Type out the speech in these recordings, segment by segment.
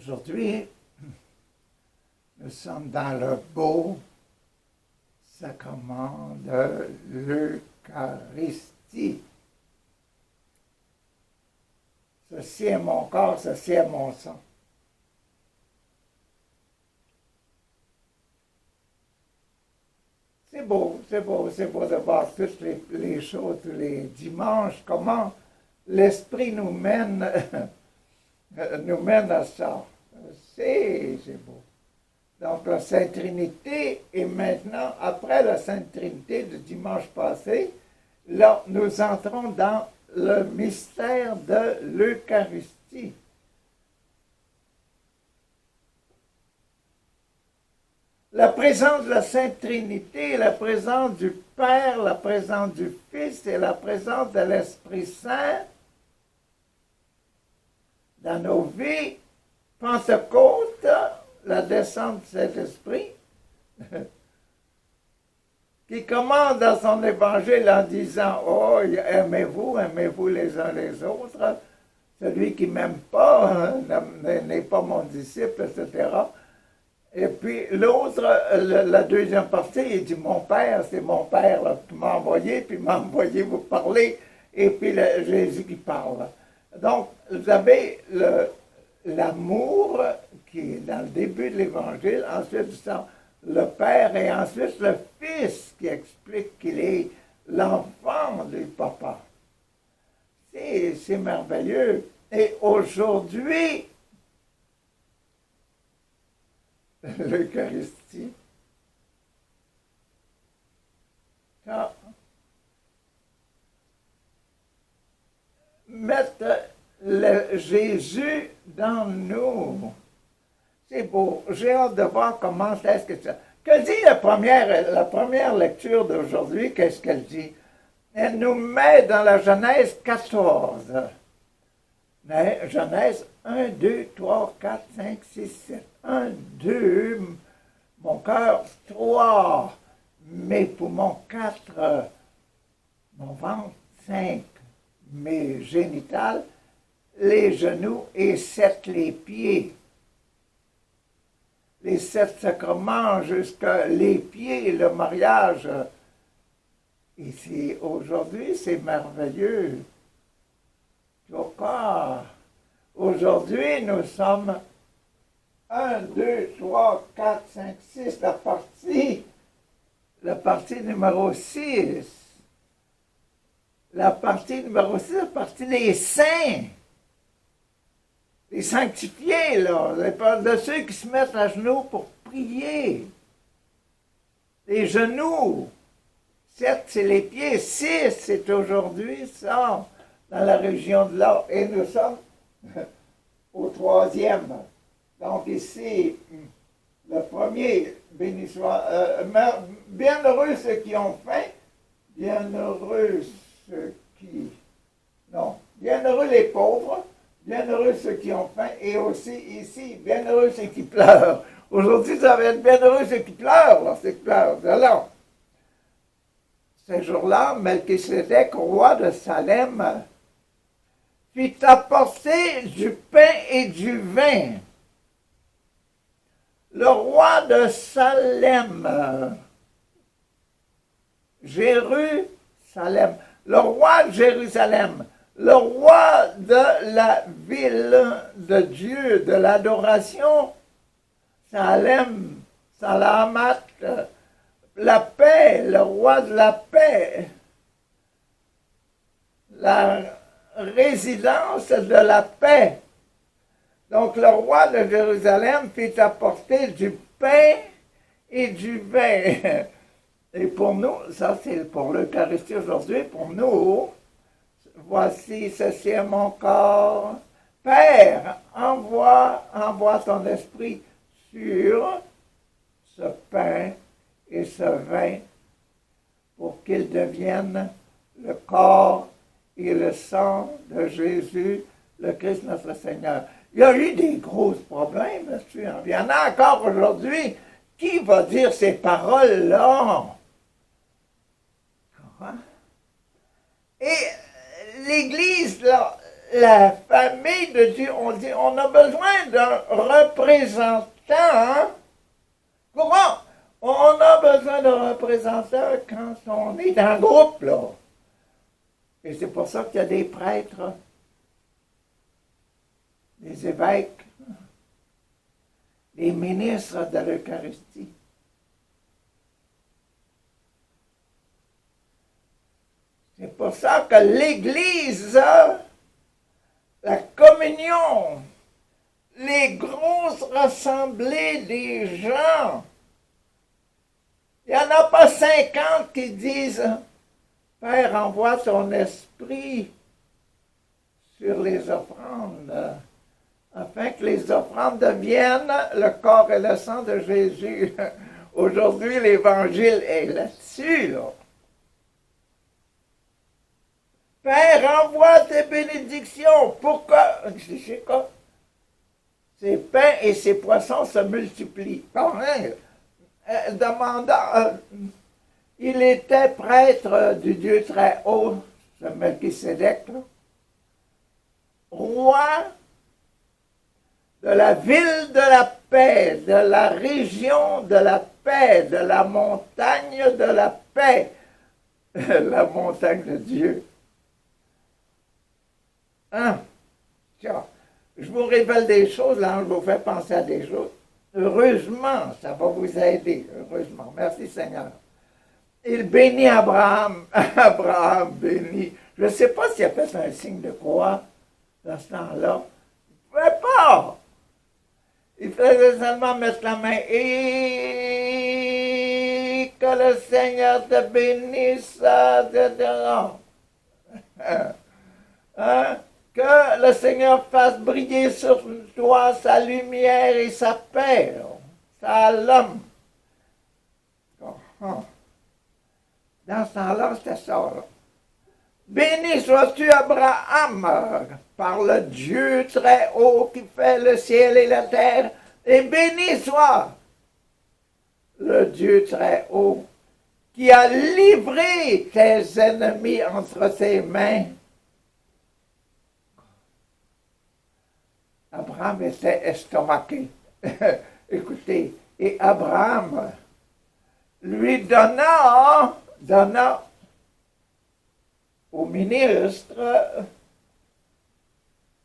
Aujourd'hui, nous sommes dans le beau sacrement de l'Eucharistie. Ceci est mon corps, ceci est mon sang. C'est beau de voir toutes les choses, tous les dimanches, comment l'Esprit nous mène à ça. C'est beau. Donc la Sainte Trinité, et maintenant, après la Sainte Trinité du dimanche passé, là, nous entrons dans le mystère de l'Eucharistie. La présence de la Sainte Trinité, la présence du Père, la présence du Fils et la présence de l'Esprit Saint dans nos vies, Pentecôte, la descente de cet esprit, qui commence dans son évangile en disant « Oh, aimez-vous les uns les autres. Celui qui ne m'aime pas n'est pas mon disciple, etc. » Et puis l'autre, la deuxième partie, il dit « Mon Père, c'est mon Père là, qui m'a envoyé, puis m'a envoyé vous parler. » Et puis Jésus qui parle. Donc, vous avez l'amour qui est dans le début de l'Évangile, ensuite le Père et ensuite le Fils qui explique qu'il est l'enfant du Papa. C'est merveilleux. Et aujourd'hui, l'Eucharistie, quand mettre Jésus dans nous. C'est beau. J'ai hâte de voir comment est-ce que ça... Que dit la première lecture d'aujourd'hui? Qu'est-ce qu'elle dit? Elle nous met dans la Genèse 14. Genèse 1, 2, 3, 4, 5, 6, 7. 1, 2, mon cœur, 3, mes poumons, 4, mon ventre, 5, mes génitales, les genoux et 7 les pieds. Les 7 sacrements jusqu'à les pieds, le mariage. Et aujourd'hui, c'est merveilleux. Aujourd'hui, nous sommes 1, 2, 3, 4, 5, 6, la partie numéro 6. La partie numéro 6, la partie des saints. Les sanctifiés, là, de ceux qui se mettent à genoux pour prier. Les genoux. 7, c'est les pieds. 6, c'est aujourd'hui, ça, dans la région de là. Et nous sommes au 3e. Donc ici, le premier, béni soit, bienheureux ceux qui ont faim, bienheureux ceux qui... Non, bienheureux les pauvres, bienheureux ceux qui ont faim, et aussi ici, bienheureux ceux qui pleurent. Aujourd'hui, ça va être bienheureux ceux qui pleurent, lorsqu'ils pleurent. Alors, ce jour-là, Melchisédek, roi de Salem, fit apporter du pain et du vin. Le roi de Salem, Jérusalem, le roi de Jérusalem, le roi de la ville de Dieu, de l'adoration, Salem, Salamat, la paix, le roi de la paix, la résidence de la paix. Donc le roi de Jérusalem fit apporter du pain et du vin. Et pour nous, ça c'est pour l'Eucharistie aujourd'hui, pour nous, voici, ceci est mon corps. Père, envoie ton esprit sur ce pain et ce vin pour qu'ils deviennent le corps et le sang de Jésus, le Christ notre Seigneur. Il y a eu des gros problèmes là-dessus. Il y en a encore aujourd'hui. Qui va dire ces paroles-là? Et l'Église, là, la famille de Dieu, on dit, on a besoin d'un représentant. Comment? On a besoin d'un représentant quand on est dans le groupe, là. Et c'est pour ça qu'il y a des prêtres, des évêques, des ministres de l'Eucharistie. C'est pour ça que l'Église, la communion, les grosses rassemblées des gens, il n'y en a pas 50 qui disent « Père, envoie ton esprit sur les offrandes, afin que les offrandes deviennent le corps et le sang de Jésus. » Aujourd'hui, l'Évangile est là-dessus, là. Père, envoie tes bénédictions. Pourquoi? Je sais quoi? Ces pains et ces poissons se multiplient. Demandant, il était prêtre du Dieu très haut, ce Melchisédek, roi de la ville de la paix, de la région de la paix, de la montagne de la paix, la montagne de Dieu. Hein? Tiens, je vous révèle des choses, là, je vous fais penser à des choses. Heureusement, ça va vous aider, heureusement. Merci Seigneur. Il bénit Abraham. Abraham bénit. Je ne sais pas s'il a fait un signe de croix dans ce temps-là. Il ne pouvait pas. Il faisait seulement mettre la main et que le Seigneur te bénisse, etc. Hein? Que le Seigneur fasse briller sur toi sa lumière et sa paix. Ça à l'homme. Dans ce temps-là, c'était ça. Là. Béni sois-tu, Abraham, par le Dieu très haut qui fait le ciel et la terre. Et béni soit le Dieu très haut qui a livré tes ennemis entre tes mains. Abraham était estomaqué. Écoutez, et Abraham lui donna au ministre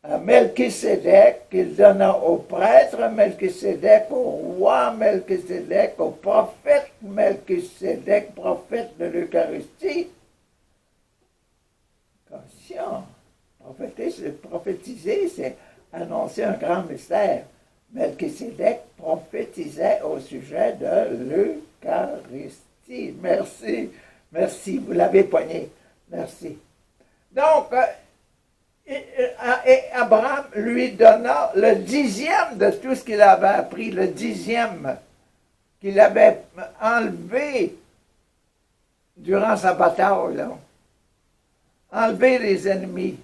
Melchisédek, il donna au prêtre Melchisédek, au roi Melchisédek, au prophète Melchisédek, prophète de l'Eucharistie. Attention, prophétiser, c'est annoncer un grand mystère. Melchisédek prophétisait au sujet de l'Eucharistie. Merci, merci, vous l'avez poigné. Merci. Donc, et Abraham lui donna le 10e de tout ce qu'il avait appris, le 10e qu'il avait enlevé durant sa bataille, là. Enlever les ennemis.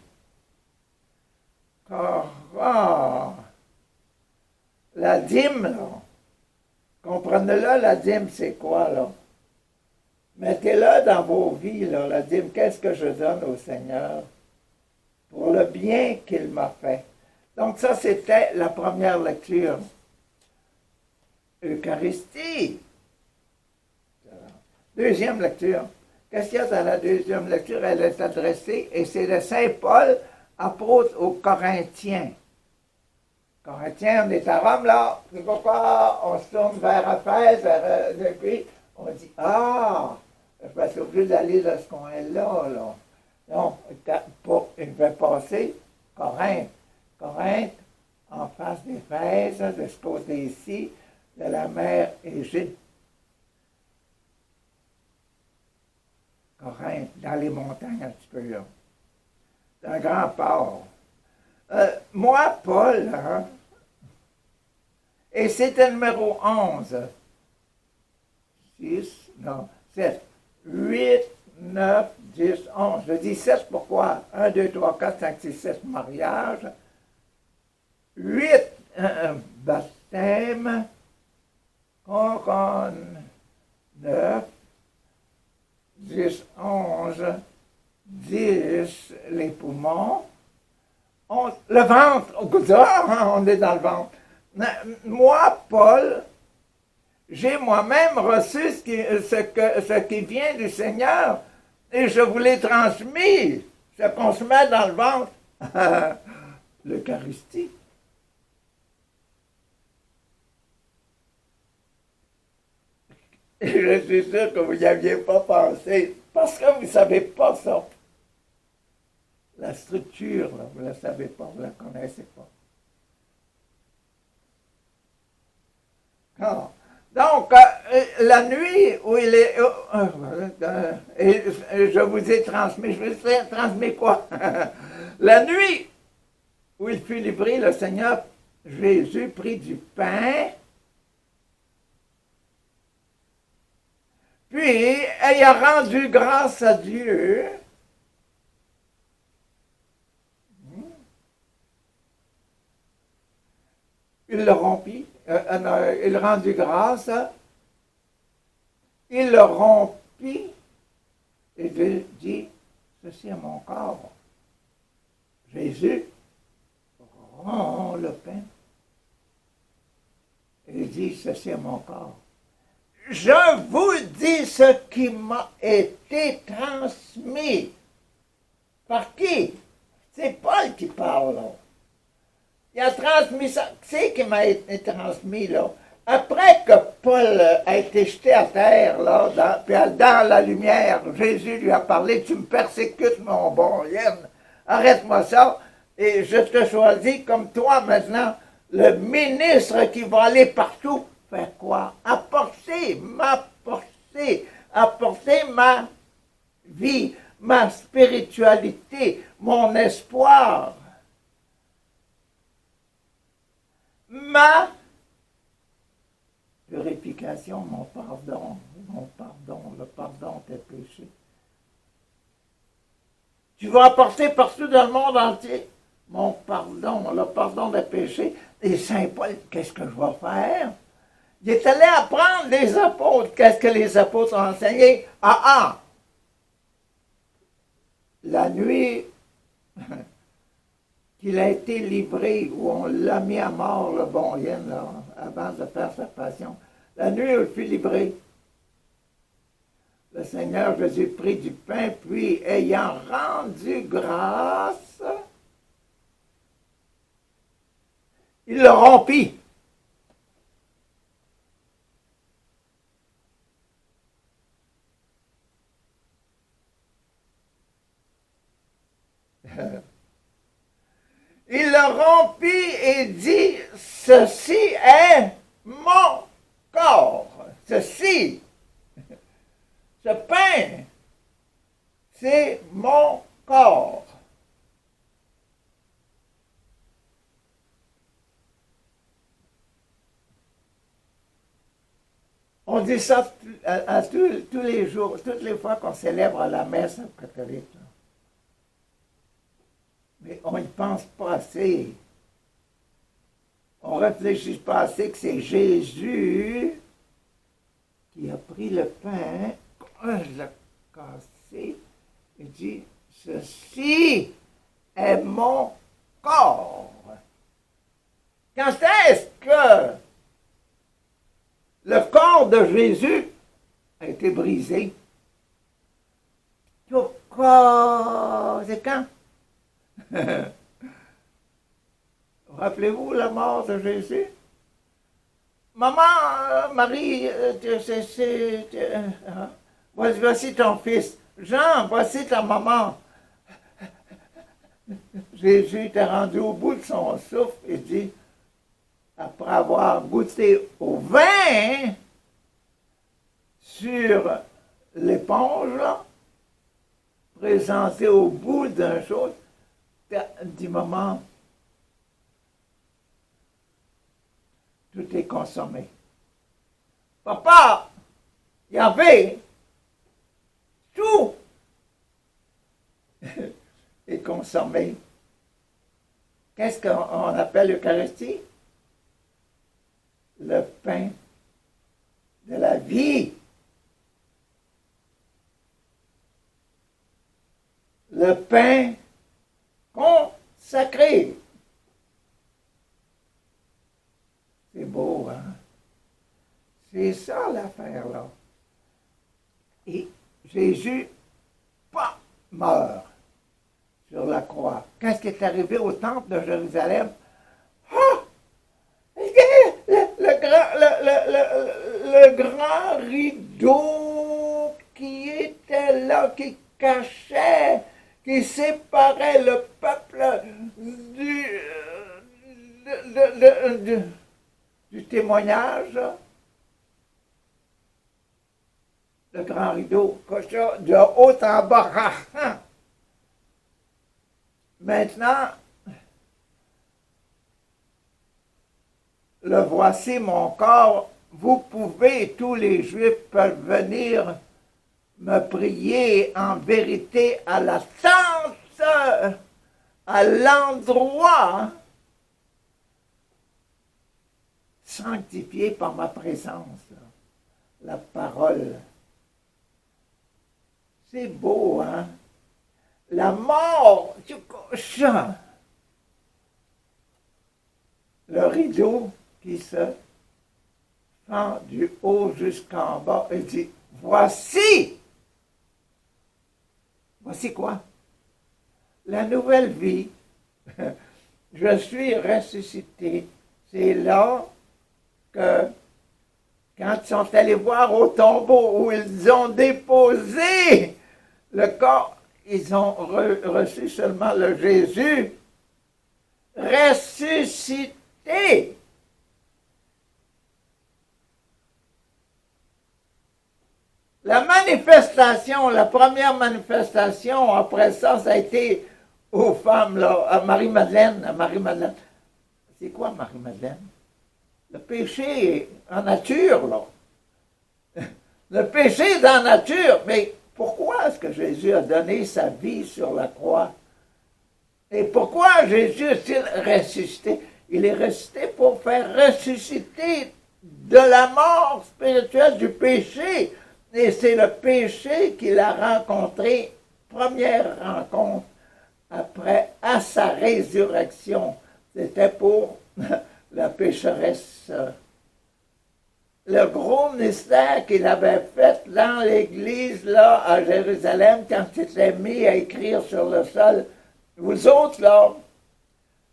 La dîme, là. Comprenez-le, la dîme, c'est quoi, là? Mettez-le dans vos vies, là, la dîme. Qu'est-ce que je donne au Seigneur pour le bien qu'il m'a fait? Donc ça, c'était la première lecture. Eucharistie. Deuxième lecture. Qu'est-ce qu'il y a dans la deuxième lecture? Elle est adressée, et c'est de Saint Paul, apôtre aux Corinthiens. Corinthiens, on est à Rome, là. C'est pourquoi on se tourne vers Éphèse, depuis, on dit, je vais être obligé d'aller de ce coin-là, là. Donc, il va passer Corinthe. Corinthe, en face d'Éphèse, de ce côté-ci, de la mer Égée. Corinthe, dans les montagnes un petit peu, là. C'est un grand port. Moi, Paul, hein, et c'était le numéro 11. 6, non, 7, 8, 9, 10, 11. Je dis 7, pourquoi? 1, 2, 3, 4, 5, 6, 7, mariage. 8, baptême. Couronne. 9, 10, 11, 10, les poumons. Le ventre, on est dans le ventre. Moi, Paul, j'ai moi-même reçu ce qui vient du Seigneur et je vous l'ai transmis. Ce qu'on se met dans le ventre, l'Eucharistie. Et je suis sûr que vous n'y aviez pas pensé, parce que vous ne savez pas ça. La structure, là, vous ne la savez pas, vous ne la connaissez pas. Ah. Donc, la nuit où il est... je vous ai transmis, je vous ai transmis quoi? La nuit où il fut livré, le Seigneur Jésus prit du pain, puis, ayant rendu grâce à Dieu, il le rompit, il rendit grâce, il le rompit et dit, ceci est mon corps. Jésus rompt le pain et dit, ceci est mon corps. Je vous dis ce qui m'a été transmis. Par qui? C'est Paul qui parle, là. Il a transmis ça. C'est qui m'a été transmis, là. Après que Paul a été jeté à terre, là, dans la lumière, Jésus lui a parlé, tu me persécutes, mon bon Yann. Arrête-moi ça, et je te choisis comme toi maintenant, le ministre qui va aller partout. Faire quoi? Apporter ma vie, ma spiritualité, mon espoir, ma purification, mon pardon, le pardon des péchés. Tu vas apporter partout dans le monde entier mon pardon, le pardon des péchés. Et Saint Paul, qu'est-ce que je vais faire? Il est allé apprendre les apôtres. Qu'est-ce que les apôtres ont enseigné? La nuit qu'il a été livré, où on l'a mis à mort, le bon Yann, là, avant de faire sa passion. La nuit où il fut livré, le Seigneur Jésus prit du pain, puis ayant rendu grâce, il le rompit. Il le rompit et dit, ceci est mon corps. Ceci, ce pain, c'est mon corps. On dit ça à tous les jours, toutes les fois qu'on célèbre la messe catholique. Mais on n'y pense pas assez. On ne réfléchit pas assez que c'est Jésus qui a pris le pain, l'a cassé, et dit, ceci est mon corps. Quand est-ce que le corps de Jésus a été brisé? C'est quand? Rappelez-vous la mort de Jésus? Maman, Marie, voici ton fils. Jean, voici ta maman. Jésus était rendu au bout de son souffle et dit, après avoir goûté au vin sur l'éponge, présenté au bout d'un chose, dit, maman, tout est consommé. Papa, il y avait tout est consommé. Qu'est-ce qu'on appelle l'Eucharistie? Le pain de la vie. Le pain sacré. C'est beau, hein? C'est ça l'affaire, là. Et Jésus, pas meurt sur la croix. Quand il est arrivé au temple de Jérusalem, ah! Le grand rideau qui était là, qui cachait, qui séparait le peuple du témoignage, le grand rideau, de haut en bas. Maintenant, le voici mon corps, vous pouvez, tous les Juifs peuvent venir me prier en vérité à la tente, à l'endroit sanctifié par ma présence, la parole. C'est beau, hein? La mort du cochon. Le rideau qui se fend du haut jusqu'en bas et dit, voici quoi? La nouvelle vie. Je suis ressuscité. C'est là que, quand ils sont allés voir au tombeau où ils ont déposé le corps, ils ont reçu seulement le Jésus ressuscité. La manifestation, la première manifestation, après ça, ça a été aux femmes, là, à Marie-Madeleine. C'est quoi Marie-Madeleine? Le péché en nature, là. Le péché est dans la nature, mais pourquoi est-ce que Jésus a donné sa vie sur la croix? Et pourquoi Jésus est-il ressuscité? Il est ressuscité pour faire ressusciter de la mort spirituelle du péché. Et c'est le péché qu'il a rencontré, première rencontre, après, à sa résurrection. C'était pour la pécheresse. Le gros mystère qu'il avait fait dans l'église, là, à Jérusalem, quand il s'était mis à écrire sur le sol, vous autres, là,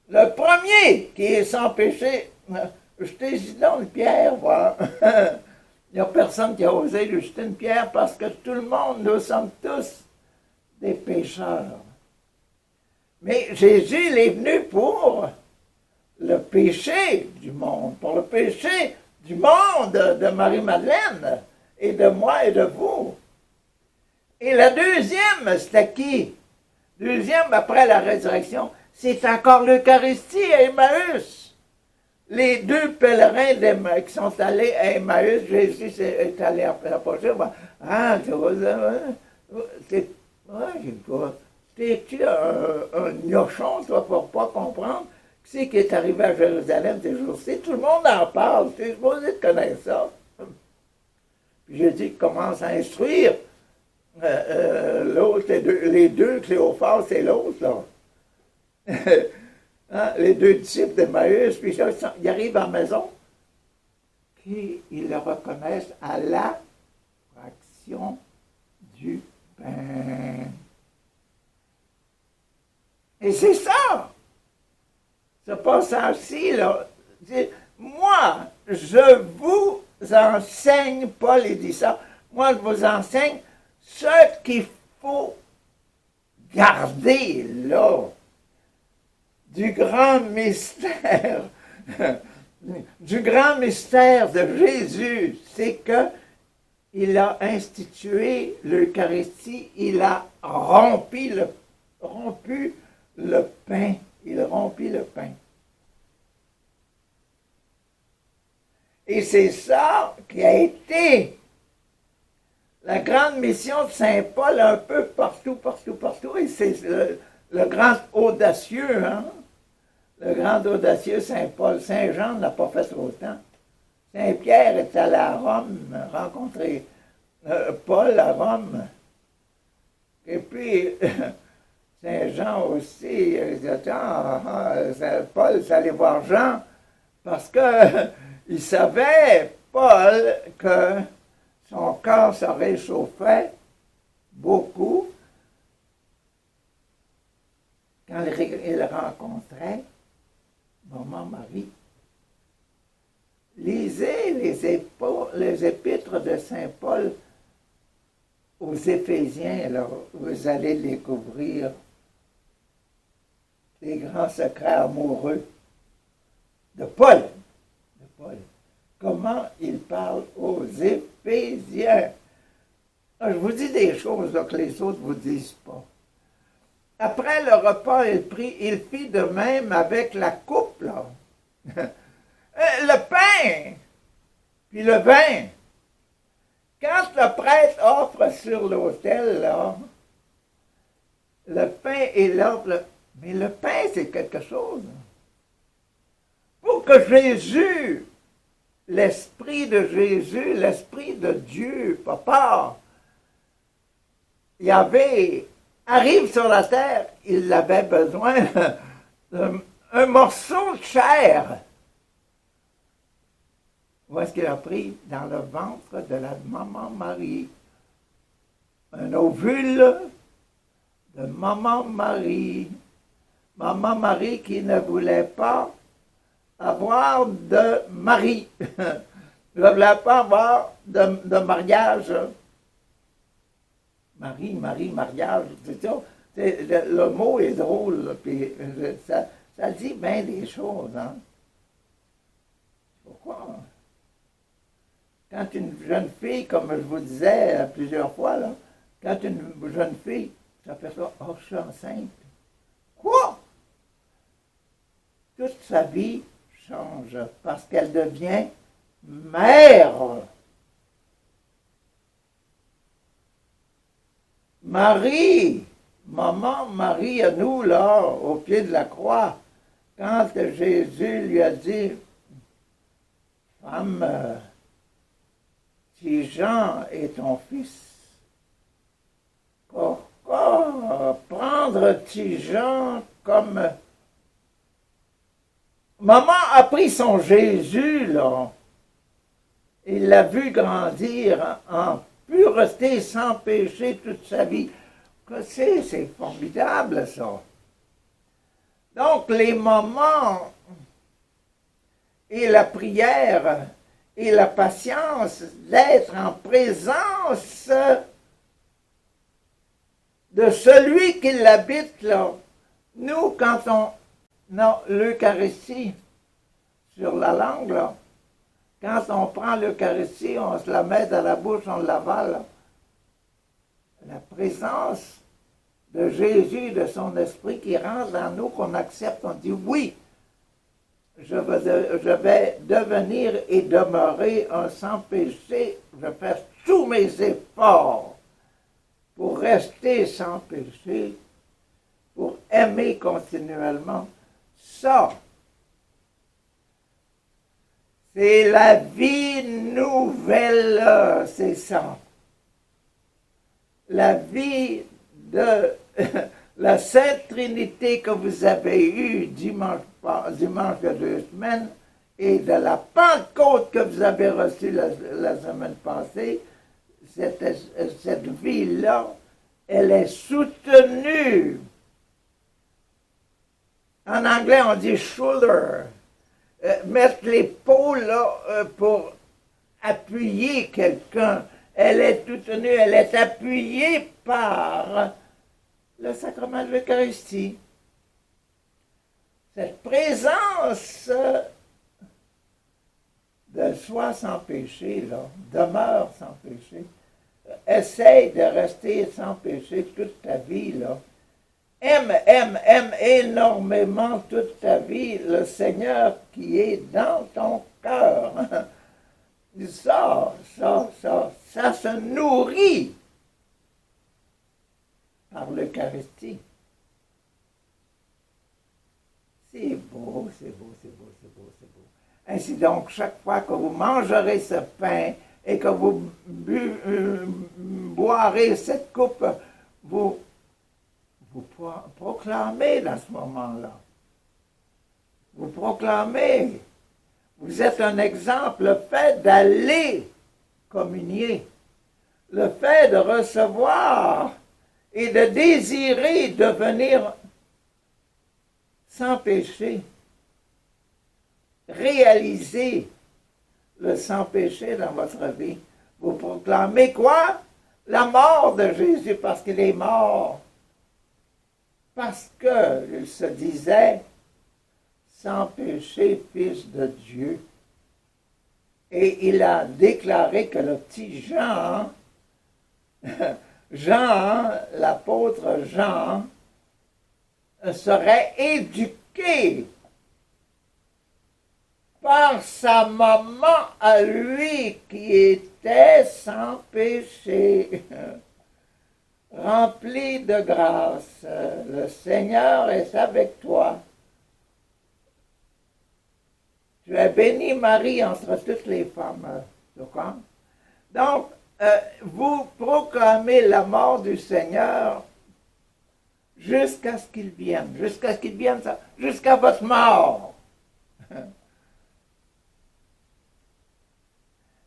le premier qui est sans péché, jetez-y donc une pierre, voilà. Il n'y a personne qui a osé lui jeter une pierre parce que tout le monde, nous sommes tous des pécheurs. Mais Jésus, il est venu pour le péché du monde, pour le péché du monde de Marie-Madeleine et de moi et de vous. Et la deuxième, c'était qui? Deuxième, après la résurrection, c'est encore l'Eucharistie à Emmaüs. Les deux pèlerins qui sont allés à Emmaüs, Jésus est allé approcher. Ah, t'es-tu un gnochon, toi, pour pas comprendre? Qui c'est qui est arrivé à Jérusalem ces jours-ci? Tout le monde en parle, tu es supposé de connaître ça. Puis Jésus commence à instruire l'autre, les deux, Cléophas et l'autre, là. Hein, les deux disciples d'Emmaüs, puis ça, ils arrivent à la maison, puis ils le reconnaissent à la fraction du pain. Et c'est ça, ce passage-ci, là. Moi, je vous enseigne, Paul il dit ça, moi je vous enseigne ce qu'il faut garder là. Du grand mystère de Jésus, c'est que il a institué l'Eucharistie, il a rompu le pain, il rompit le pain. Et c'est ça qui a été la grande mission de Saint Paul un peu partout, et c'est le grand audacieux, hein? Le grand audacieux Saint Paul. Saint Jean n'a pas fait autant. Saint Pierre est allé à Rome rencontrer Paul à Rome. Et puis, Saint Jean aussi, il dit, Paul, c'est allé voir Jean, parce que il savait, Paul, que son corps se réchauffait beaucoup quand il rencontrait Maman Marie. Lisez les épîtres de Saint Paul aux Éphésiens, là, vous allez découvrir les grands secrets amoureux de Paul. Comment il parle aux Éphésiens. Je vous dis des choses là, que les autres ne vous disent pas. Après le repas, il fit de même avec la coupe, là. Le pain, puis le vin. Quand le prêtre offre sur l'autel, là, le pain et l'ordre, mais le pain, c'est quelque chose. Pour que Jésus, l'Esprit de Jésus, l'Esprit de Dieu, Papa, arrive sur la terre, il avait besoin d'un morceau de chair. Voici ce qu'il a pris dans le ventre de la Maman Marie. Un ovule de Maman Marie. Maman Marie qui ne voulait pas avoir de mari. Ne voulait pas avoir de mariage. Marie, mariage, c'est ça. Le mot est drôle, puis ça dit bien des choses. Hein? Pourquoi? Quand une jeune fille, comme je vous disais plusieurs fois, là, quand une jeune fille s'aperçoit, oh, je suis enceinte. Quoi? Toute sa vie change parce qu'elle devient mère. Marie, Maman Marie à nous, là, au pied de la croix, quand Jésus lui a dit, femme, si Jean est ton fils, pourquoi prendre Jean comme... Maman a pris son Jésus, là. Il l'a vu grandir en pureté sans péché toute sa vie. C'est formidable, ça. Donc, les moments et la prière et la patience d'être en présence de celui qui l'habite, là. Nous, quand on a l'Eucharistie sur la langue, là, quand on prend l'Eucharistie, on se la met dans la bouche, on l'avale. La présence de Jésus, de son esprit qui rentre dans nous, qu'on accepte, on dit oui, je vais devenir et demeurer un sans péché, je fais tous mes efforts pour rester sans péché, pour aimer continuellement. Ça, c'est la vie nouvelle, c'est ça. La vie de la Sainte Trinité que vous avez eue dimanche il y a 2 semaines et de la Pentecôte que vous avez reçue la semaine passée, cette vie-là, elle est soutenue. En anglais, on dit shoulder. Mettre l'épaule là pour appuyer quelqu'un. Elle est soutenue, elle est appuyée par le sacrement de l'Eucharistie. Cette présence de soi sans péché, là, demeure sans péché. Essaye de rester sans péché toute ta vie, là. Aime énormément toute ta vie le Seigneur qui est dans ton cœur. Ça se nourrit par l'Eucharistie. C'est beau, c'est beau, c'est beau, c'est beau, c'est beau. Ainsi donc, chaque fois que vous mangerez ce pain et que vous boirez cette coupe, vous vous proclamez dans ce moment-là. Vous proclamez. Vous êtes un exemple. Le fait d'aller communier, le fait de recevoir et de désirer devenir sans péché, réaliser le sans péché dans votre vie. Vous proclamez quoi? La mort de Jésus parce qu'il est mort. Parce qu'il se disait sans péché, fils de Dieu. Et il a déclaré que le petit Jean, l'apôtre Jean, serait éduqué par sa maman à lui qui était sans péché, rempli de grâce. Le Seigneur est avec toi. Tu es bénie, Marie, entre toutes les femmes. Donc, vous proclamez la mort du Seigneur jusqu'à ce qu'il vienne, jusqu'à votre mort.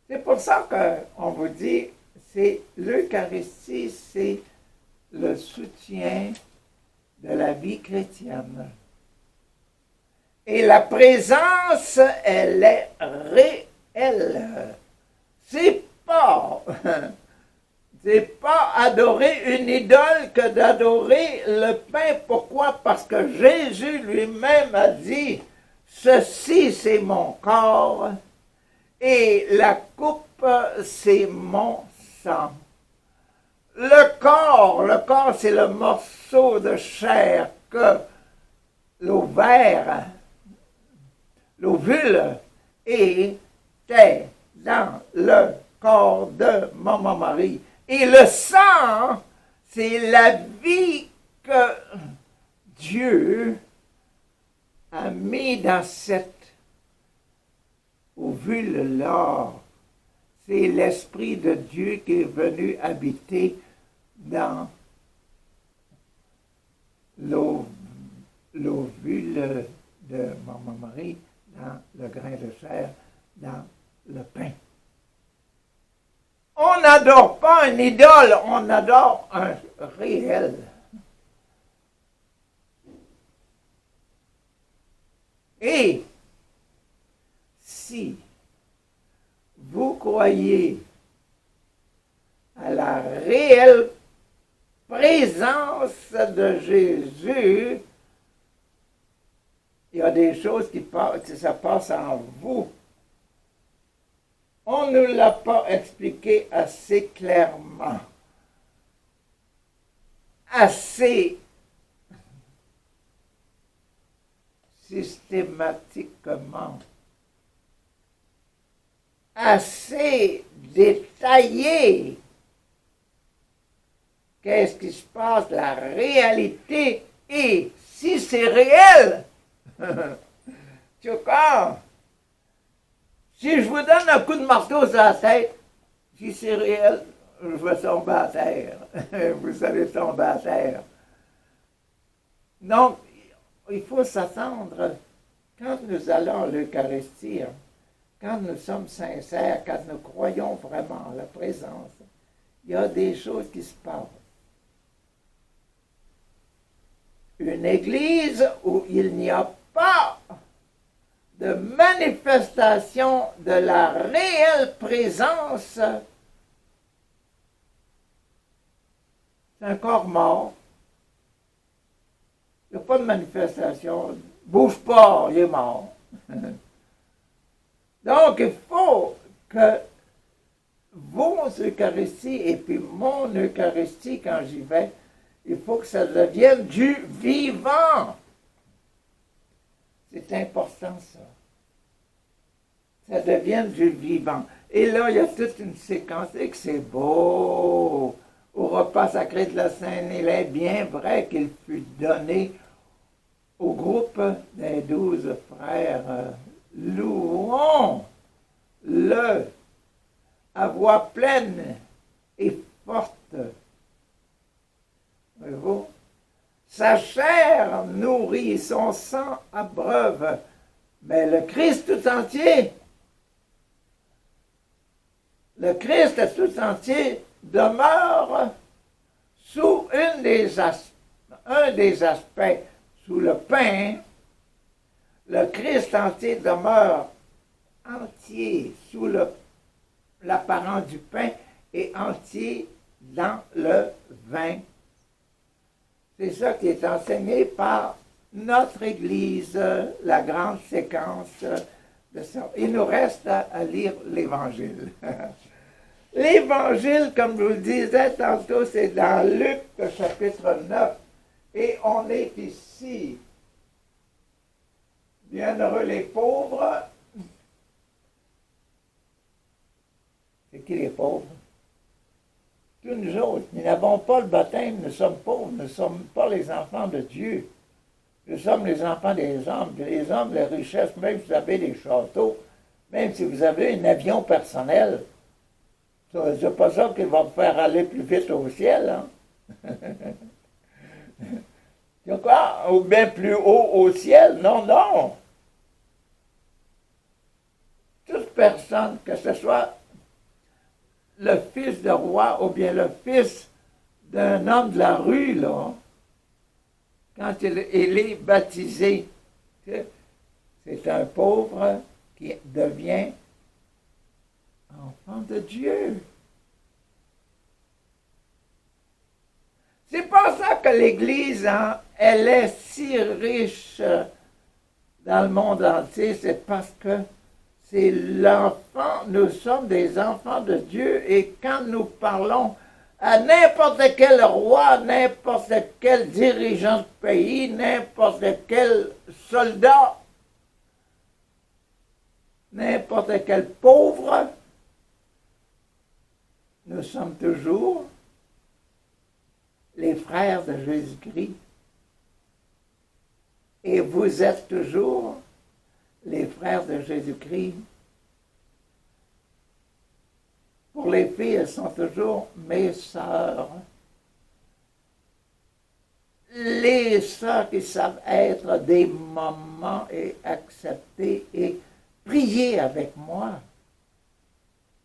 C'est pour ça qu'on vous dit, c'est l'Eucharistie, c'est le soutien de la vie chrétienne. Et la présence, elle est réelle. C'est pas adorer une idole que d'adorer le pain. Pourquoi? Parce que Jésus lui-même a dit, ceci c'est mon corps et la coupe c'est mon sang. Le corps c'est le morceau de chair que l'ovule était dans le corps de Maman Marie. Et le sang, c'est la vie que Dieu a mis dans cette ovule-là. C'est l'Esprit de Dieu qui est venu habiter dans l'ovule de Maman Marie, dans le grain de chair, dans le pain. On n'adore pas une idole, on adore un réel. Et si vous croyez à la réelle présence de Jésus, il y a des choses ça passe en vous. On ne l'a pas expliqué assez clairement, assez systématiquement, assez détaillé. Qu'est-ce qui se passe? La réalité. Et si c'est réel, tu vois, si je vous donne un coup de marteau sur la tête, si c'est réel, je vais tomber à terre. Vous allez tomber à terre. Donc, il faut s'attendre, quand nous allons à l'Eucharistie, quand nous sommes sincères, quand nous croyons vraiment en la présence, il y a des choses qui se passent. Une église où il n'y a pas de manifestation de la réelle présence, c'est un corps mort. Il n'y a pas de manifestation. Bouge pas, il est mort. Donc, il faut que vos Eucharisties et puis mon Eucharistie, quand j'y vais, il faut que ça devienne du vivant. C'est important, ça. Ça devienne du vivant. Et là, il y a toute une séquence, et que c'est beau. Au repas sacré de la Sainte, il est bien vrai qu'il fut donné au groupe des 12 frères. Louons-le à voix pleine et forte. Voyez-vous? Sa chair nourrit, son sang abreuve, mais le Christ tout entier, le Christ tout entier demeure sous un des aspects, sous le pain. Le Christ entier demeure entier sous l'apparence du pain et entier dans le vin. C'est ça qui est enseigné par notre Église, la grande séquence de ça. Il nous reste à lire l'Évangile. L'Évangile, comme je vous le disais tantôt, c'est dans Luc chapitre 9. Et on est ici. Bienheureux les pauvres. C'est qui les pauvres? Tous nous autres, nous n'avons pas le baptême, nous sommes pauvres, nous ne sommes pas les enfants de Dieu. Nous sommes les enfants des hommes. Les hommes, les richesses, même si vous avez des châteaux, même si vous avez un avion personnel, c'est pas ça qui va vous faire aller plus vite au ciel. Hein? C'est quoi? Ou bien plus haut au ciel? Non, non. Toute personne, que ce soit le fils de roi ou bien le fils d'un homme de la rue, là, quand il est baptisé, c'est un pauvre qui devient enfant de Dieu. C'est pas ça que l'Église, hein, elle est si riche dans le monde entier, c'est parce que c'est l'enfant, nous sommes des enfants de Dieu et quand nous parlons à n'importe quel roi, n'importe quel dirigeant de pays, n'importe quel soldat, n'importe quel pauvre, nous sommes toujours les frères de Jésus-Christ. Et vous êtes toujours les frères de Jésus-Christ. Pour les filles, elles sont toujours mes sœurs. Les sœurs qui savent être des mamans et accepter et prier avec moi.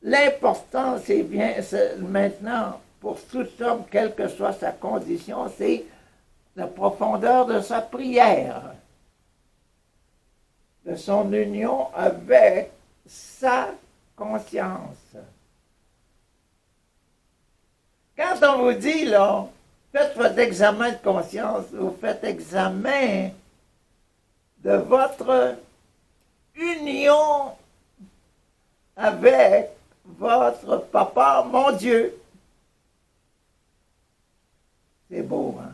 L'important, c'est bien maintenant, pour tout homme, quelle que soit sa condition, c'est la profondeur de sa prière, de son union avec sa conscience. Quand on vous dit, là, faites votre examen de conscience, vous faites examen de votre union avec votre papa, mon Dieu. C'est beau, hein?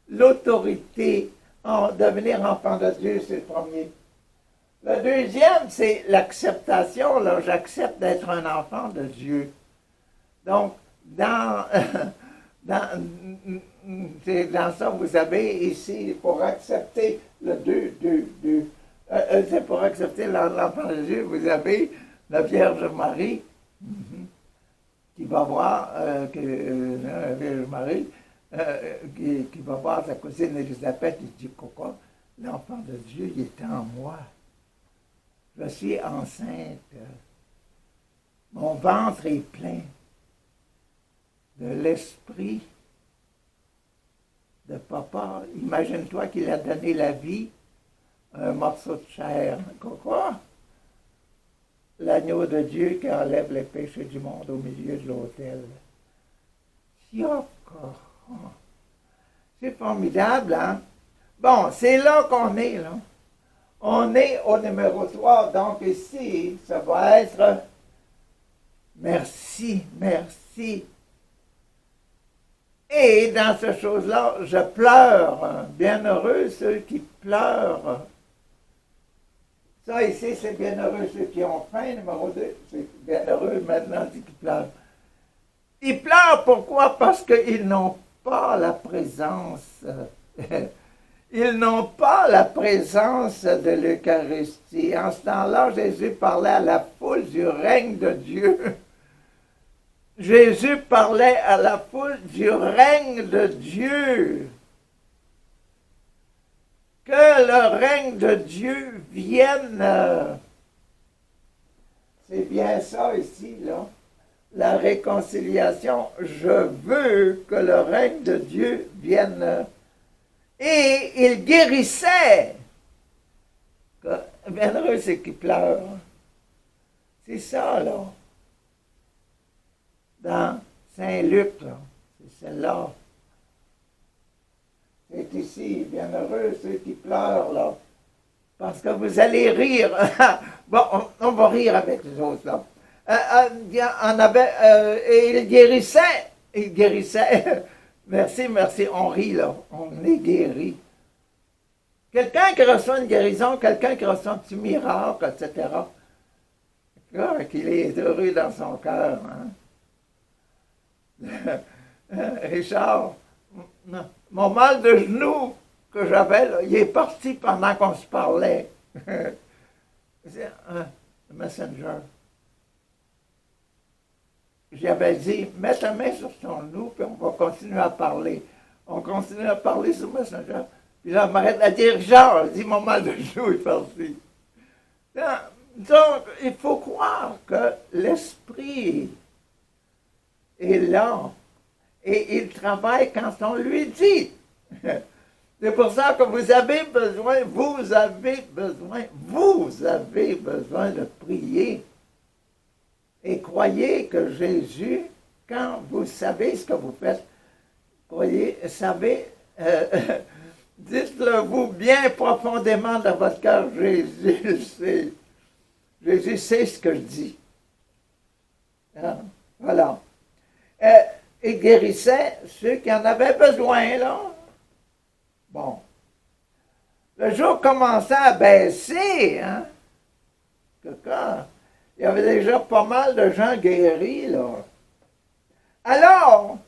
L'autorité en devenir enfant de Dieu, c'est le premier. Le deuxième, c'est l'acceptation. Là, j'accepte d'être un enfant de Dieu. Donc, dans ça, vous avez ici, pour accepter le c'est pour accepter l'enfant de Dieu, vous avez la Vierge Marie, qui va voir, la Vierge Marie, qui va voir sa cousine Élisabeth, il dit, pourquoi l'enfant de Dieu, il est en moi. Je suis enceinte. Mon ventre est plein de l'esprit de papa. Imagine-toi qu'il a donné la vie à un morceau de chair. Quoi? L'agneau de Dieu qui enlève les péchés du monde au milieu de l'autel. C'est formidable, hein? Bon, c'est là qu'on est, là. On est au numéro 3, donc ici, ça va être merci, merci. Et dans ces choses-là, je pleure. Bienheureux ceux qui pleurent. Ça ici, c'est bienheureux ceux qui ont faim, numéro 2. C'est bienheureux maintenant ceux qui pleurent. Ils pleurent pourquoi? Parce qu'ils n'ont pas la présence. Ils n'ont pas la présence de l'Eucharistie. En ce temps-là, Jésus parlait à la foule du règne de Dieu. Jésus parlait à la foule du règne de Dieu. que le règne de Dieu vienne. C'est bien ça ici, là. La réconciliation. Je veux que le règne de Dieu vienne. Et il guérissait. Bienheureux, c'est qui pleure. C'est ça, là. Dans Saint-Luc, là. C'est celle-là. C'est ici, bienheureux ceux qui pleurent, là. Parce que vous allez rire. Bon, on va rire avec les autres, là. Et il guérissait. Il guérissait. Merci, merci. On rit, là. On est guéri. Quelqu'un qui reçoit une guérison, quelqu'un qui reçoit un petit miracle, etc. Qu'il est heureux dans son cœur. Hein? Richard, mon mal de genou que j'avais, là, il est parti pendant qu'on se parlait. C'est le messenger. J'avais dit, mets ta main sur ton genou, puis on va continuer à parler. On continue à parler sur le messenger. Puis là, on m'arrête à dire, Richard, elle dit, mon mal de genou est parti. Donc, il faut croire que l'esprit est là. Et il travaille quand on lui dit. C'est pour ça que vous avez besoin de prier. Et croyez que Jésus, quand vous savez ce que vous faites, dites-le vous bien profondément dans votre cœur, Jésus sait. Jésus sait ce que je dis. Hein? Voilà. Il guérissait ceux qui en avaient besoin, là. Bon. Le jour commençait à baisser, hein. Il y avait déjà pas mal de gens guéris, là. Alors,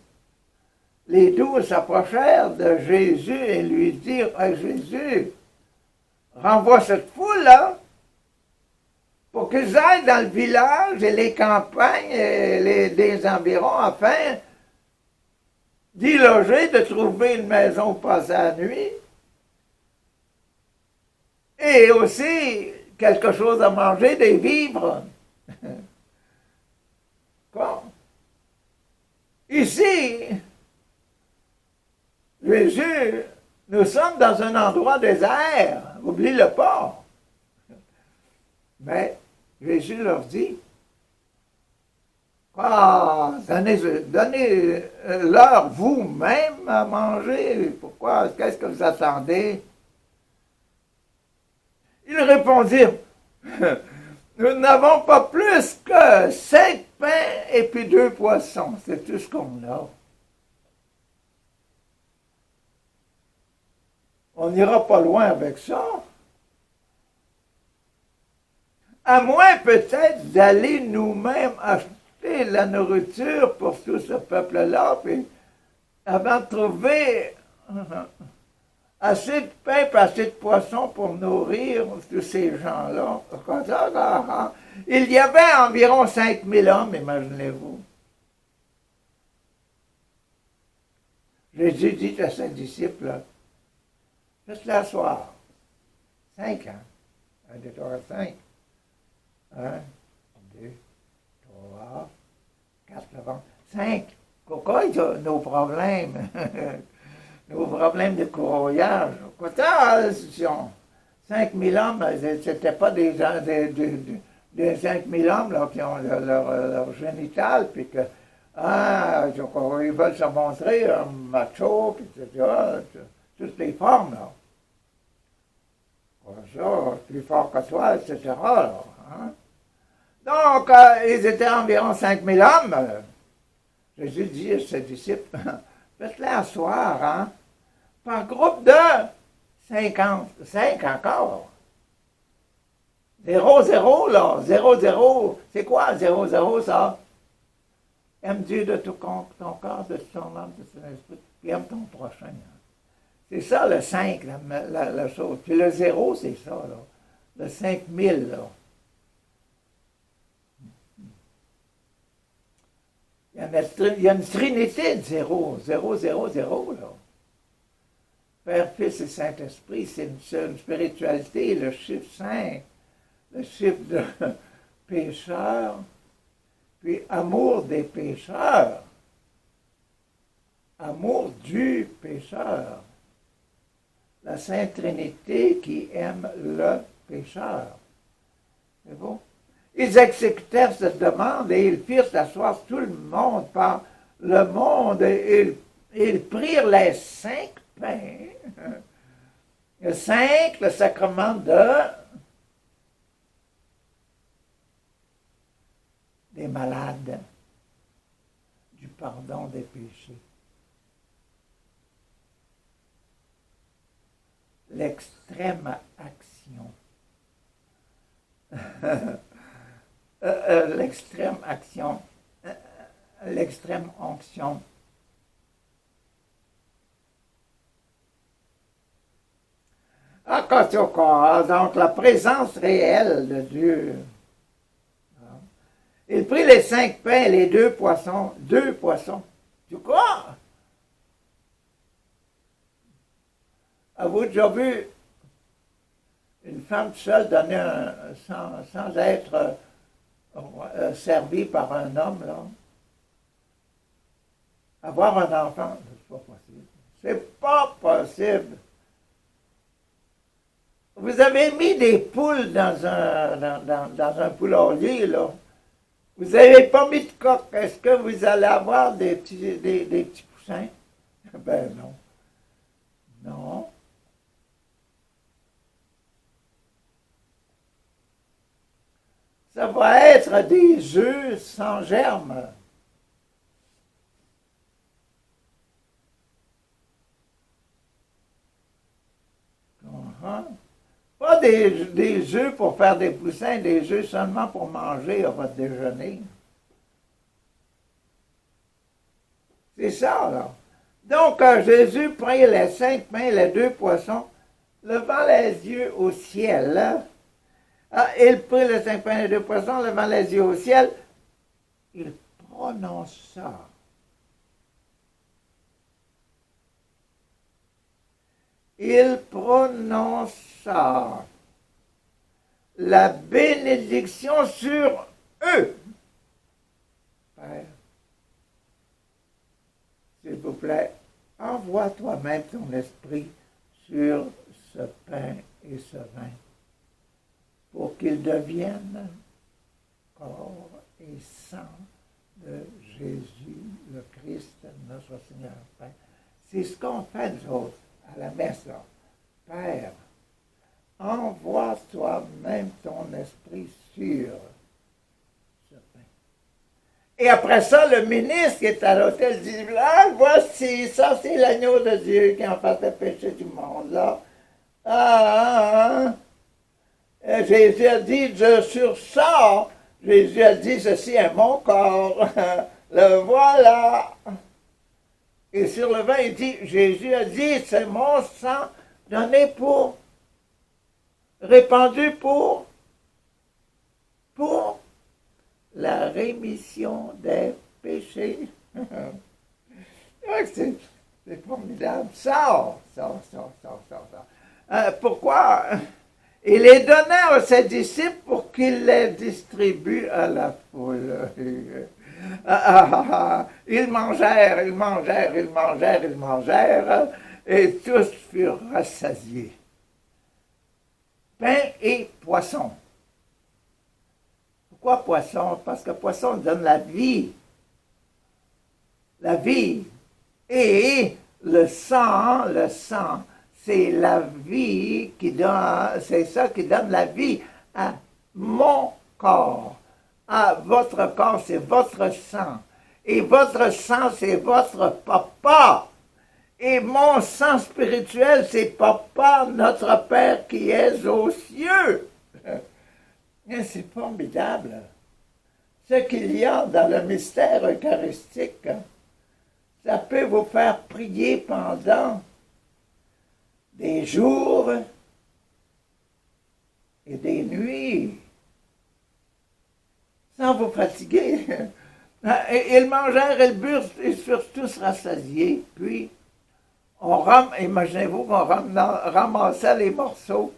les 12 s'approchèrent de Jésus et lui dirent, « Jésus, renvoie cette foule-là pour qu'ils aillent dans le village et les campagnes et des environs afin d'y loger, de trouver une maison pour passer la nuit et aussi quelque chose à manger, des vivres. » Quoi? Ici, Jésus, nous sommes dans un endroit désert, oublie-le pas. Mais Jésus leur dit, donnez-leur vous-même à manger. Pourquoi? Qu'est-ce que vous attendez? Ils répondirent, nous n'avons pas plus que 5 pains et puis 2 poissons. C'est tout ce qu'on a. On n'ira pas loin avec ça. À moins peut-être d'aller nous-mêmes acheter la nourriture pour tout ce peuple-là, puis avant de trouver assez de pain et assez de poissons pour nourrir tous ces gens-là. Il y avait environ 5000 hommes, imaginez-vous. Jésus dit à ses disciples, faites-le asseoir. 5 ans. 1, 2, 3, 5. 1, 2, 3, 4, 5. Pourquoi il y a nos problèmes? Nos problèmes de courroyage. Pourtant, 5000 hommes, c'était pas des gens, des 5000 hommes là, qui ont leur génital, puis que, ils veulent se montrer macho, puis etc. Toutes les formes, là. Ça, plus fort que toi, etc. Là, hein? Donc, ils étaient environ 5000 hommes. Jésus dit à ses disciples, faites-les asseoir, hein? Par groupe de 50. 5 encore. 0, 0, là. 0, 0. C'est quoi 0, 0, ça? Aime Dieu de tout ton corps, de tout ton âme, de tout ton esprit, puis aime ton prochain. Hein? C'est ça le 5, la chose. Puis le 0, c'est ça, là. Le 5000, là. Il y a une trinité de 0, 0, 0, 0, là. Père, Fils et Saint-Esprit, c'est une spiritualité, le chiffre 5, le chiffre de pécheur, puis amour des pécheurs, amour du pécheur, la Sainte Trinité qui aime le pécheur. C'est bon? Ils exécutèrent cette demande et ils firent asseoir tout le monde par le monde et ils prirent les 5 pains. Le 5, le sacrement des malades, du pardon des péchés. L'extrême action. L'extrême action, l'extrême onction. Encore, donc la présence réelle de Dieu. Il prit les 5 pains et les 2 poissons. 2 poissons. Tu crois? Avez-vous déjà vu une femme seule donner sans être servie par un homme, là? Avoir un enfant, c'est pas possible. C'est pas possible. Vous avez mis des poules dans un poulailler, là. Vous n'avez pas mis de coq. Est-ce que vous allez avoir des petits poussins? Ben non. Non. Ça va être des œufs sans germe. Pas des œufs pour faire des poussins, des œufs seulement pour manger à votre déjeuner. C'est ça, là. Donc, Jésus prit les 5 pains et les 2 poissons, levant les yeux au ciel. Il prit les 5 pains et les 2 poissons, levant les yeux au ciel. Il prononça. Il prononça la bénédiction sur eux. Père, s'il vous plaît, envoie toi-même ton esprit sur ce pain et ce vin pour qu'ils deviennent corps et sang de Jésus, le Christ, notre Seigneur Père. C'est ce qu'on fait, nous autres, à la messe, là. Père, envoie toi-même ton esprit sur ce pain. Et après ça, le ministre qui est à l'autel dit, ah, voici, ça c'est l'agneau de Dieu qui efface le péché du monde, là. Jésus a dit, je sursors. Jésus a dit, ceci est mon corps. Le voilà. Et sur le vin, il dit, Jésus a dit, c'est mon sang donné pour, répandu pour la rémission des péchés. C'est formidable. Ça. Pourquoi? Il les donnait à ses disciples pour qu'ils les distribuent à la foule. Ils mangèrent, et tous furent rassasiés. Pain et poisson. Pourquoi poisson? Parce que poisson donne la vie. La vie. Et le sang, c'est la vie qui donne, c'est ça qui donne la vie à mon corps. À votre corps, c'est votre sang. Et votre sang, c'est votre papa. Et mon sang spirituel, c'est papa, notre Père qui est aux cieux. C'est formidable. Ce qu'il y a dans le mystère eucharistique, ça peut vous faire prier pendant des jours et des nuits, sans vous fatiguer. Ils mangèrent et ils burent, ils furent tous rassasiés, puis Imaginez-vous qu'on ramassait les morceaux.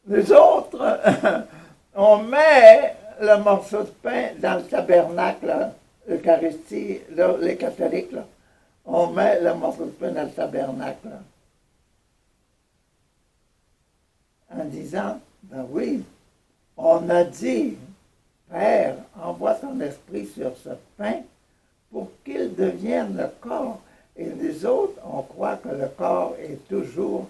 Nous autres, on met le morceau de pain dans le tabernacle, l'Eucharistie, les catholiques, là. On met le morceau de pain dans le tabernacle. En disant, ben oui, on a dit, Père, envoie ton esprit sur ce pain pour qu'il devienne le corps. Et les autres, on croit que le corps est toujours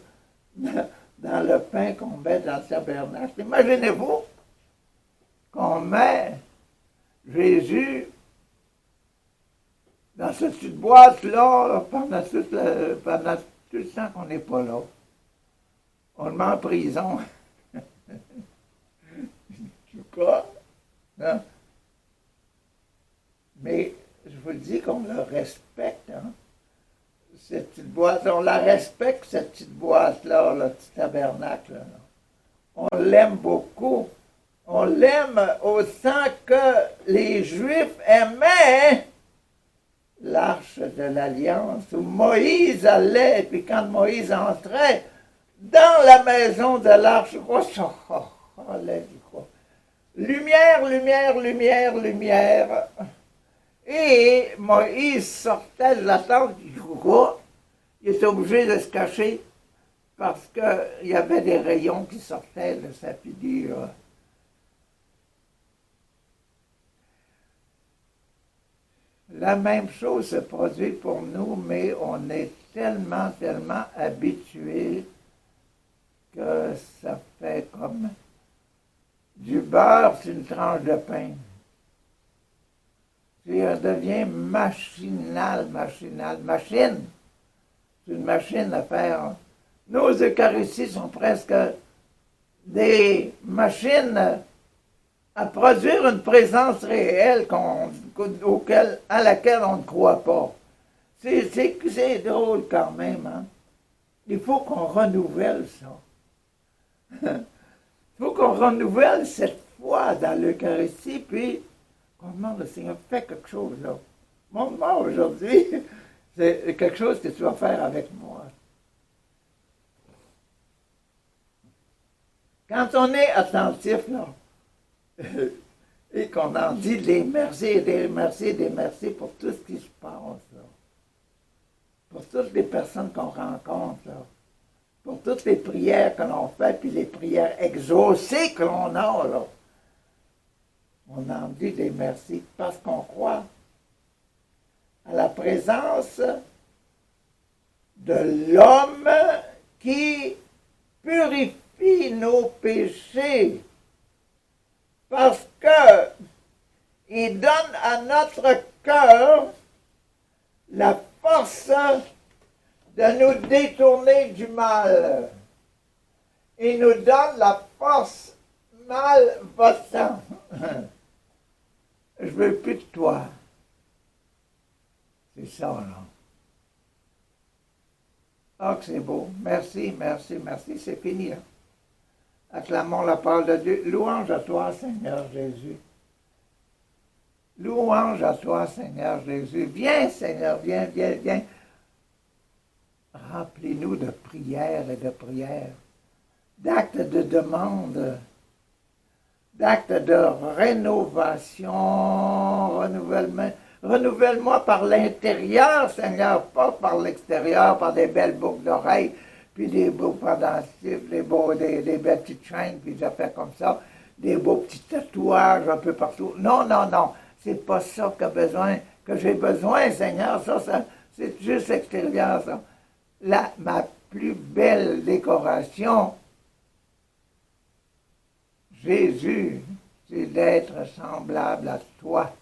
dans le pain qu'on met dans le tabernacle. Imaginez-vous qu'on met Jésus dans cette petite boîte-là pendant tout le temps qu'on n'est pas là. On le met en prison. Tu crois? Hein? Mais je vous le dis qu'on le respecte. Hein? Cette petite boîte, on la respecte, cette petite boîte-là, le petit tabernacle. Là. On l'aime beaucoup. On l'aime autant que les Juifs aimaient l'arche de l'Alliance, où Moïse allait, et puis quand Moïse entrait dans la maison de l'arche, lumière, lumière, lumière, lumière. Et Moïse sortait de la tente, il était obligé de se cacher parce qu'il y avait des rayons qui sortaient de sa figure. La même chose se produit pour nous, mais on est tellement, tellement habitués que ça fait comme du beurre sur une tranche de pain. Puis on devient machine. C'est une machine à faire. Nos Eucharisties sont presque des machines à produire une présence réelle à laquelle on ne croit pas. C'est drôle quand même. Hein? Il faut qu'on renouvelle ça. Il faut qu'on renouvelle cette foi dans l'Eucharistie, puis qu'on demande au Seigneur, fais quelque chose là. Montre-moi aujourd'hui, c'est quelque chose que tu vas faire avec moi. Quand on est attentif, là, et qu'on en dit des merci, des merci, des merci pour tout ce qui se passe, là. Pour toutes les personnes qu'on rencontre, là. Pour toutes les prières que l'on fait, puis les prières exaucées que l'on a, là. On en dit des merci parce qu'on croit à la présence de l'homme qui purifie nos péchés. Parce qu'il donne à notre cœur la force de nous détourner du mal. Il nous donne la force mal-votant. Je veux plus de toi. C'est ça, là. Ah, que c'est beau. Merci, merci, merci. C'est fini, hein? Acclamons la parole de Dieu. Louange à toi, Seigneur Jésus. Louange à toi, Seigneur Jésus. Viens, Seigneur, viens, viens, viens. Remplis-nous de prières et de prières, d'actes de demande, d'actes de rénovation, renouvellement. Renouvelle-moi par l'intérieur, Seigneur, pas par l'extérieur, par des belles boucles d'oreilles, puis des beaux pendentifs, des belles petites chaînes, puis des affaires comme ça, des beaux petits tatouages un peu partout. Non, non, non, c'est pas ça que j'ai besoin, Seigneur, ça c'est juste extérieur, ça. Ma plus belle décoration, Jésus, c'est d'être semblable à toi,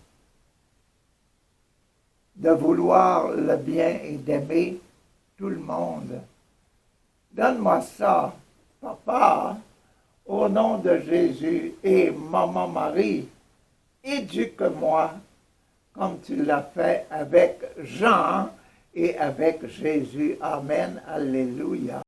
de vouloir le bien et d'aimer tout le monde. Donne-moi ça, Papa, au nom de Jésus et Maman Marie, éduque-moi comme tu l'as fait avec Jean et avec Jésus. Amen. Alléluia.